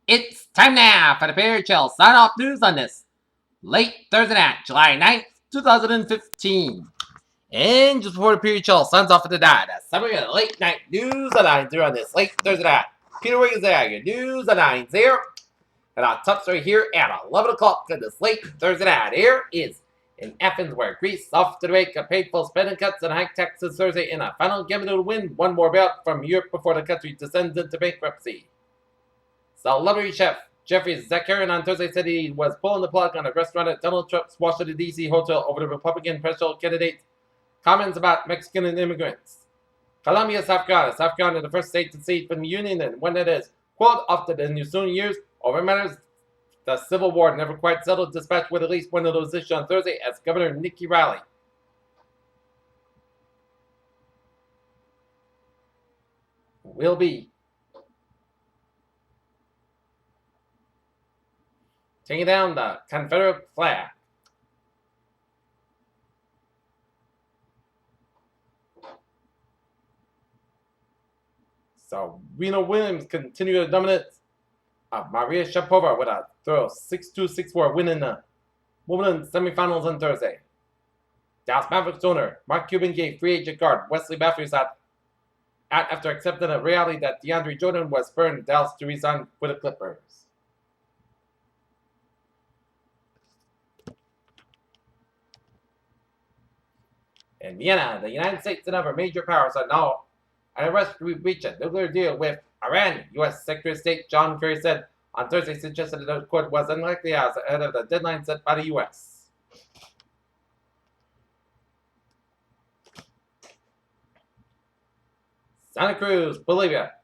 It's time now for the Perry Chill sign-off news on this late Thursday night, July 9th, 2015. And just before the Perry Chill signs off for the night, a summary of the late night news headlines here on this late Thursday night. Peter Wiggins there, your news headlines here. And our top story here at 11 o'clock on this late Thursday night. Here is in Athens, where Greece off to make a painful spending cuts and high taxes Thursday in a final game to win one more belt from Europe before the country descends into bankruptcy. Celebrity chef Jeffrey Zakarian on Thursday said he was pulling the plug on a restaurant at Donald Trump's Washington, D.C. hotel over the Republican presidential candidate's comments about Mexican immigrants. Colombia, South Carolina, the first state to secede from the Union, and one that is, quote, after the ensuing years over matters the Civil War never quite settled, dispatched with at least one of those issues on Thursday as Governor Nikki Haley will be taking down the Confederate flag. So Reno Williams continued the dominance of Maria Sharapova with a throw 6-2, 6-4 win in the Wimbledon semifinals on Thursday. Dallas Mavericks owner Mark Cuban gave free agent guard Wesley Matthews out after accepting a reality that DeAndre Jordan was spurring Dallas to resign with the Clippers. In Vienna, the United States and other major powers are now at a rush to reach a nuclear deal with Iran. U.S. Secretary of State John Kerry said on Thursday suggested that the accord was unlikely as ahead of the deadline set by the U.S. Santa Cruz, Bolivia.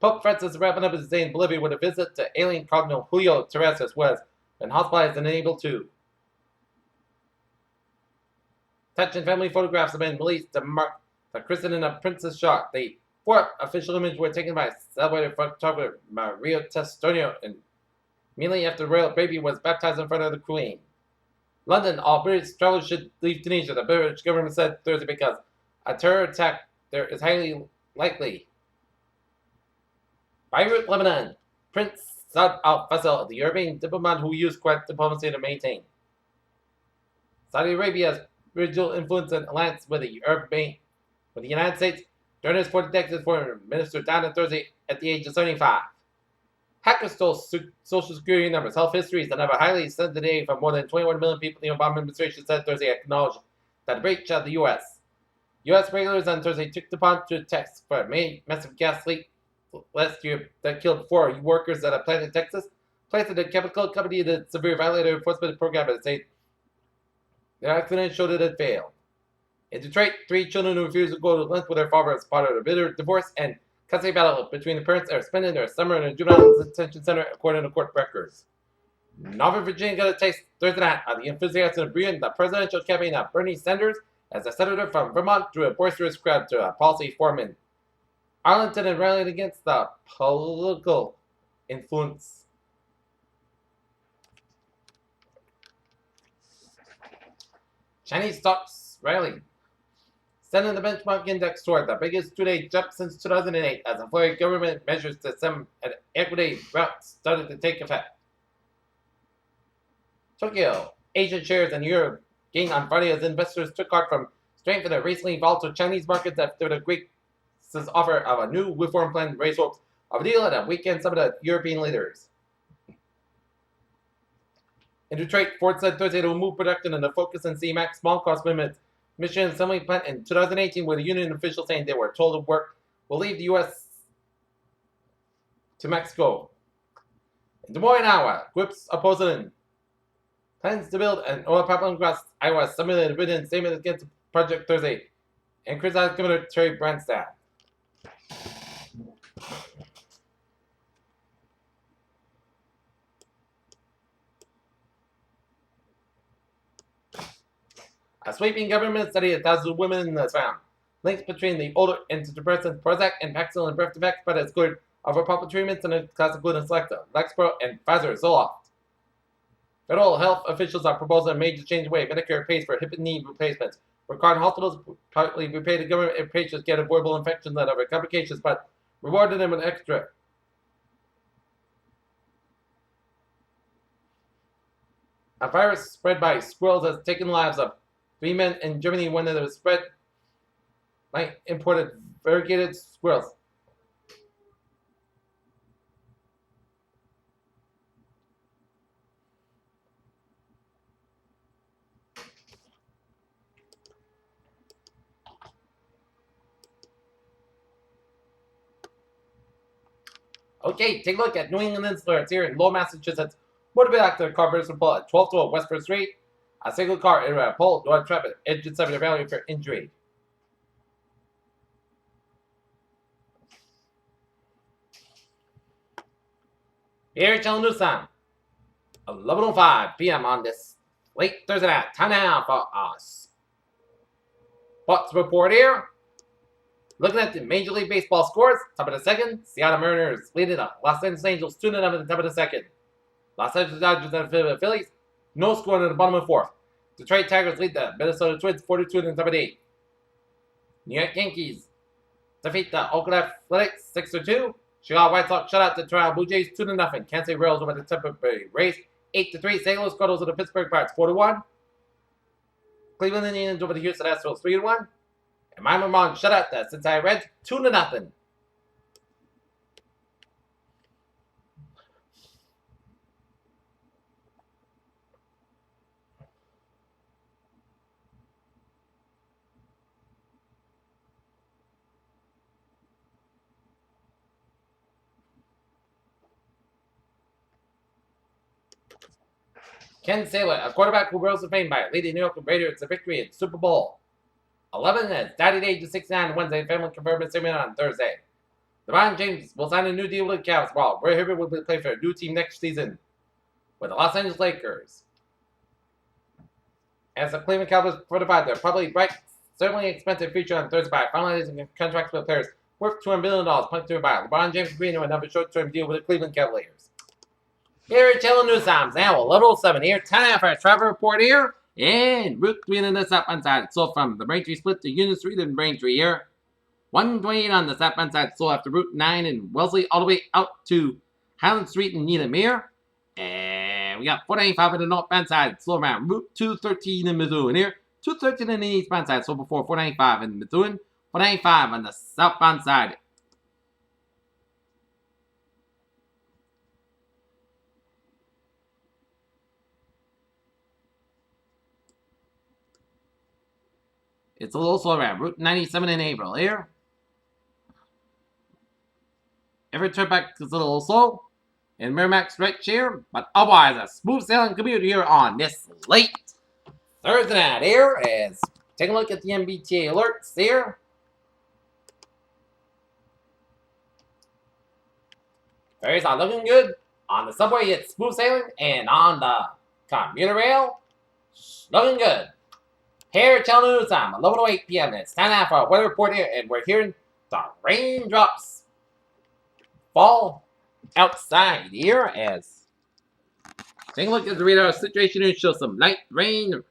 Pope Francis wrapping up his stay in Bolivia with a visit to alien Cardinal Julio Terrazas was been hospitalized and unable to. Touching family photographs have been released to mark the christening of Princess Charlotte. The fourth official image were taken by celebrated photographer Mario Testino and immediately after the royal baby was baptized in front of the Queen. London, all British travelers should leave Tunisia, the British government said Thursday, because a terror attack there is highly likely. Beirut, Lebanon. Prince Saud Al Faisal, the European diplomat who used quiet diplomacy to maintain Saudi Arabia's regional influence and alliance with the United States during his 40 decades foreign minister died on Thursday at the age of 75. Hackers stole social security numbers, health histories, and have a highly sensitive data from more than 21 million people. The Obama administration said Thursday acknowledged that the breach of the U.S. regulators on Thursday took the pond to text for a massive gas leak last year that killed 4 workers at a plant in Texas, placed the chemical company in the severe violator enforcement program and said the accident showed it had failed. In Detroit, 3 children who refused to go to lunch with their father as part of a bitter divorce and custody battle between the parents are spending their summer in a juvenile detention center, according to court records. Northern Virginia got a taste Thursday night of the enthusiasm of the presidential campaign of Bernie Sanders as a senator from Vermont drew a boisterous crowd to a policy forum in Arlington and rallied against the political influence. Chinese stocks rallied, sending the benchmark index toward the biggest two-day jump since 2008 as a flurry of government measures to some equity routes started to take effect. Tokyo, Asian shares and Europe gained on Friday as investors took heart from strength in the recently volatile Chinese markets after the Greeks' offer of a new reform plan raised hopes of a deal at a weekend summit of European leaders. In Detroit, Ford said Thursday it will move production and the focus on C-Max small cost limits Michigan assembly plant in 2018, with a union official saying they were told the work will leave the U.S. to Mexico. In Des Moines, Iowa, groups opposing plans to build an oil pipeline across Iowa submitted a written statement against the project Thursday and criticized Governor Terry Branstad. A sweeping government study of thousands of women has found links between the older antidepressants Prozac and Paxil and birth defects, but it's good over public treatments and a class of gluten selector, Lexapro, and Pfizer Zoloft. Federal health officials are proposing a major change in the way Medicare pays for hip and knee replacements, requiring hospitals to partly repay the government if patients get avoidable infections and other complications, but rewarding them with extra A virus spread by squirrels has taken the lives of 3 men in Germany when it was spread by imported variegated squirrels. Okay, take a look at New England Insular. It's here in Lowell, Massachusetts. Motor vehicle covers report at 12 West First Street. A single car in a pole, door traffic, engine 7 value for injury. Here at Channel News Time, 11:05 p.m. on this late Thursday night. Time now for us. Sports report here. Looking at the Major League Baseball scores, top of the second, Seattle Mariners leading the Los Angeles Angels 2-0 at the top of the second. Los Angeles Dodgers and the Phillies, no score in the bottom of the fourth. Detroit Tigers lead the Minnesota Twins 42 in the top of the eighth. New York Yankees defeat the Oakland Athletics 6-2. Chicago White Sox shut out the Toronto Blue Jays 2-0. Kansas City Royals over the Tampa Bay Rays 8-3. St. Louis Cardinals over the Pittsburgh Pirates 4-1. Cleveland Indians over the Houston Astros 3-1. And Miami Marlins shut out the Cincinnati Reds 2-0. Ken Saylor, a quarterback who rose to fame by leading New York Raiders to victory in Super Bowl 11 at died at age of 69 Wednesday. Family confirmed his statement on Thursday. LeBron James will sign a new deal with the Cavs, while Roy Hibbert will play for a new team next season with the Los Angeles Lakers. As the Cleveland Cavaliers fortified their probably bright, certainly expensive future on Thursday by finalizing contracts with players worth $200 billion, punctured by LeBron James agreeing to another short-term deal with the Cleveland Cavaliers. Here at Channel News Times, now 11:07 here, time for a travel report here, and Route 3 on the southbound side. So from the Braintree split to Union Street and Braintree here, 128 on the southbound side, so after Route 9 in Wellesley, all the way out to Highland Street in Needham here, and we got 495 on the northbound side, slow around Route 213 in Methuen here, 213 on the eastbound side, so before 495 in Methuen, 495 on the southbound side. It's a little slow around Route 97 in April here. Every turn back is a little slow in Merrimack stretch here, but otherwise a smooth sailing commute here on this late Thursday night here. As take a look at the MBTA alerts here. Ferries are looking good. On the subway, it's smooth sailing, and on the commuter rail, looking good. Here at Channel News Time, 11:08 p.m. It's time now for our weather report here, and we're hearing the raindrops fall outside here. As take a look at the radar situation here, shows some light rain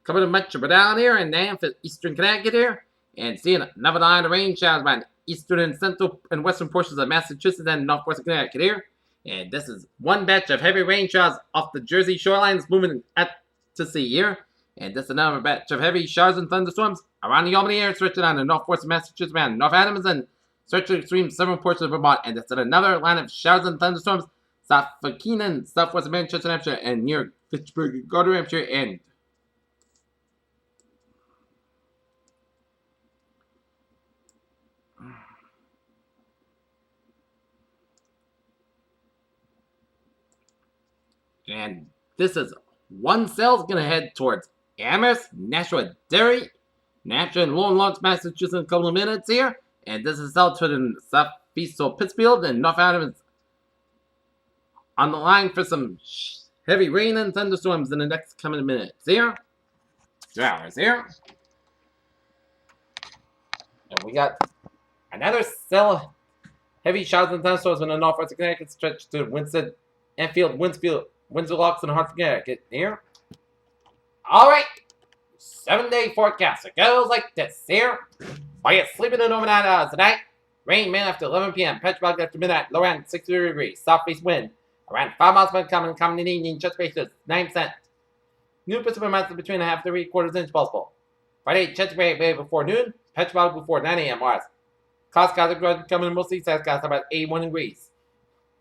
coming to much of down here, and then for eastern Connecticut here, and seeing another line of rain showers by the eastern and central and western portions of Massachusetts and northwestern Connecticut here. And this is one batch of heavy rain showers off the Jersey shorelines moving to sea here. And this is another batch of heavy showers and thunderstorms around the Albany area, stretching on the northwestern Massachusetts and North Adams and stretching extreme southern portions of Vermont. And this is another line of showers and thunderstorms south of Keenan, southwest of Manchester, New Hampshire, and near Fitchburg, Gardner, New Hampshire, and this is one cell is going to head towards Amherst, Nashua, Derry, New Hampshire, and Lowell Lawrence, Massachusetts in a couple of minutes here. And this is out to the southeast of Pittsfield and North Adams on the line for some heavy rain and thunderstorms in the next coming minutes here. 2 hours here. And we got another cell of heavy showers and thunderstorms in the northwestern Connecticut stretch to Winston, Enfield, Windsor Locks, and Hartford, Connecticut here. Alright, 7-day forecast. It goes like this here. While you're sleeping in overnight hours tonight, rain mainly after 11 p.m. Patch fog after midnight, low around 60 degrees. Southeast wind around 5 miles per hour, coming in the evening, just basis 9%. New Pacific amounts between a half to 3/4 inch possible. Friday, chance of rain before noon. Petrol before 9 a.m. Mars. Clouds gather coming mostly south gas about 81 degrees.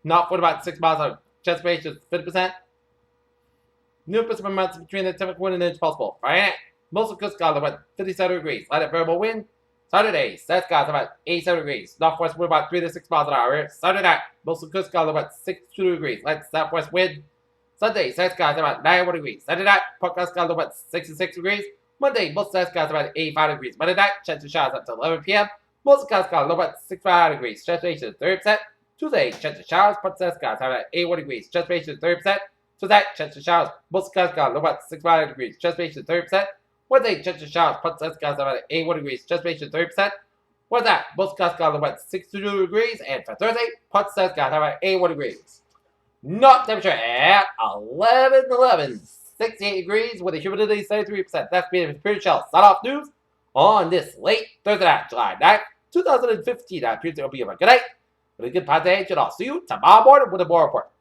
Not for about 6 miles out. Chance rate is 50%. New Pacific amounts between the 10/4 inch possible. Friday night, most of the coast got about 57 degrees. Light variable wind. Saturday, south got about 87 degrees. Northwest wind about 3 to 6 miles an hour. Saturday night, most of the coast got about 62 degrees. Light southwest wind. Sunday, south got about 91 degrees. Saturday night, podcast got about 66 degrees. Monday, most south got about 85 degrees. Monday night, chance of showers up to 11 p.m. Most skies got about 65 degrees. Chance rate is 30%. Tuesday, chance of showers. Part south skies about 81 degrees. Chance rate is 30%. Tuesday, chance of showers. Most skies got about 65 degrees. Chance rate is 30%. Wednesday, chance of showers. Part south skies about 81 degrees. Chance rate is 30%. Wednesday, most skies got about 62 degrees. And for Thursday, part south skies about 81 degrees. North temperature at 11:11. 68 degrees with a humidity 73%. That's been Pretty Shell Start Off News on this late Thursday night, July 9th, 2015. I appear to be a good night. With a good day, and I'll see you tomorrow morning with a more report.